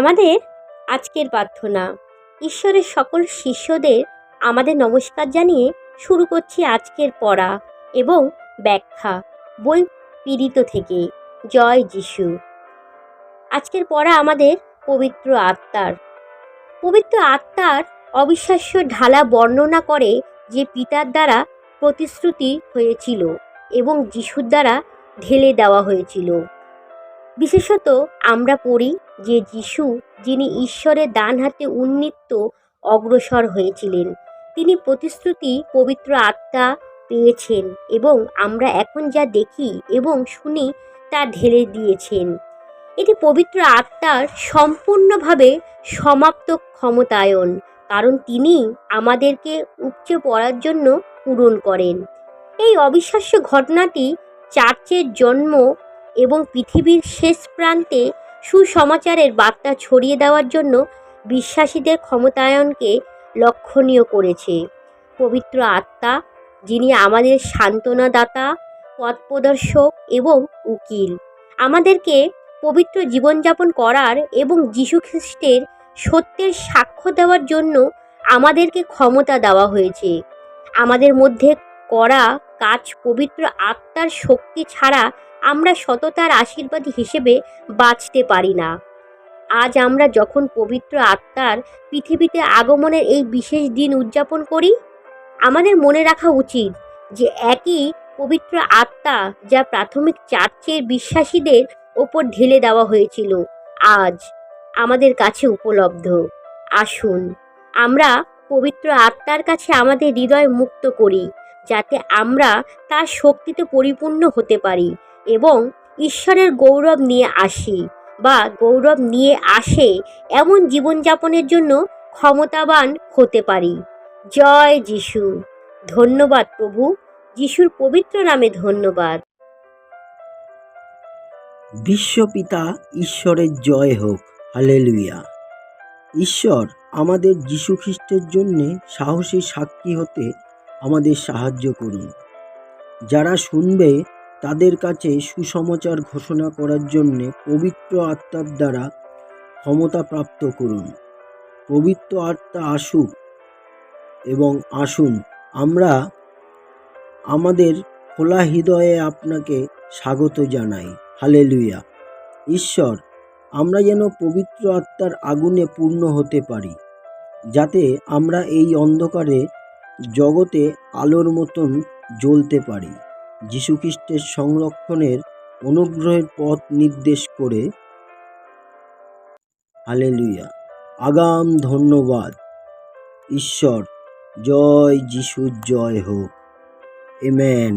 আমাদের আজকের প্রার্থনা। ঈশ্বরের সকল শিষ্যদের আমাদের নমস্কার জানিয়ে শুরু করছি আজকের পড়া এবং ব্যাখ্যা বই পীড়িত থেকে। জয় যিশু। আজকের পড়া আমাদের পবিত্র আত্মার অবিশ্বাস্য ঢালা বর্ণনা করে, যে পিতার দ্বারা প্রতিশ্রুতি হয়েছিল এবং যিশুর দ্বারা ঢেলে দেওয়া হয়েছিল। বিশেষত আমরা পড়ি যে যিশু, যিনি ঈশ্বরের ডান হাতে উন্নীত অগ্রসর হয়েছিলেন, তিনি প্রতিশ্রুতি পবিত্র আত্মা পেয়েছেন এবং আমরা এখন যা দেখি এবং শুনি তা ঢেলে দিয়েছেন। এটি পবিত্র আত্মার সম্পূর্ণভাবে সমাপ্ত ক্ষমতায়ন, কারণ তিনি আমাদেরকে উপচে পড়ার জন্য পূরণ করেন। এই অবিশ্বাস্য ঘটনাটি চার্চের জন্ম এবং পৃথিবীর শেষ প্রান্তে সুসমাচারের বার্তা ছড়িয়ে দেওয়ার জন্য বিশ্বাসীদের ক্ষমতায়নকে লক্ষণীয় করেছে। পবিত্র আত্মা, যিনি আমাদের সান্ত্বনাদাতা, পথপ্রদর্শক এবং উকিল, আমাদেরকে পবিত্র জীবনযাপন করার এবং যীশুখ্রিস্টের সত্যের সাক্ষ্য দেওয়ার জন্য আমাদেরকে ক্ষমতা দেওয়া হয়েছে। আমাদের মধ্যে করা কাজ পবিত্র আত্মার শক্তি ছাড়া আমরা সততার আশীর্বাদ হিসেবে বাঁচতে পারি না। আজ আমরা যখন পবিত্র আত্মার পৃথিবীতে আগমনের এই বিশেষ দিন উদযাপন করি, আমাদের মনে রাখা উচিত যে একই পবিত্র আত্মা যা প্রাথমিক চার্চের বিশ্বাসীদের ওপর ঢেলে দেওয়া হয়েছিল, আজ আমাদের কাছে উপলব্ধ। আসুন আমরা পবিত্র আত্মার কাছে আমাদের হৃদয় মুক্ত করি, যাতে আমরা তার শক্তিতে পরিপূর্ণ হতে পারি এবং ঈশ্বরের গৌরব নিয়ে আসে এমন জীবনযাপনের জন্য ক্ষমতাবান হতে পারি। জয় যিশু। ধন্যবাদ প্রভু, যিশুর পবিত্র নামে ধন্যবাদ। বিশ্বপিতা ঈশ্বরের জয় হোক। হালেলুয়া। ঈশ্বর আমাদের যীশু খ্রিস্টের জন্যে সাহসী সাক্ষী হতে আমাদের সাহায্য করুন। যারা শুনবে তাদের কাছে সুসমাচার ঘোষণা করার জন্যে পবিত্র আত্মার দ্বারা ক্ষমতা প্রাপ্ত করুন। পবিত্র আত্মা আসুক এবং আসুন আমরা আমাদের খোলা হৃদয়ে আপনাকে স্বাগত জানাই। হালেলুয়া। ঈশ্বর, আমরা যেন পবিত্র আত্মার আগুনে পূর্ণ হতে পারি, যাতে আমরা এই অন্ধকারে জগতে আলোর মতন জ্বলতে পারি। যীশুখ্রিস্টের সংরক্ষণের অনুগ্রহের পথ নির্দেশ করে। হালেলুয়া। আগাম ধন্যবাদ ঈশ্বর। জয় যিশুর জয় হোক। আমেন।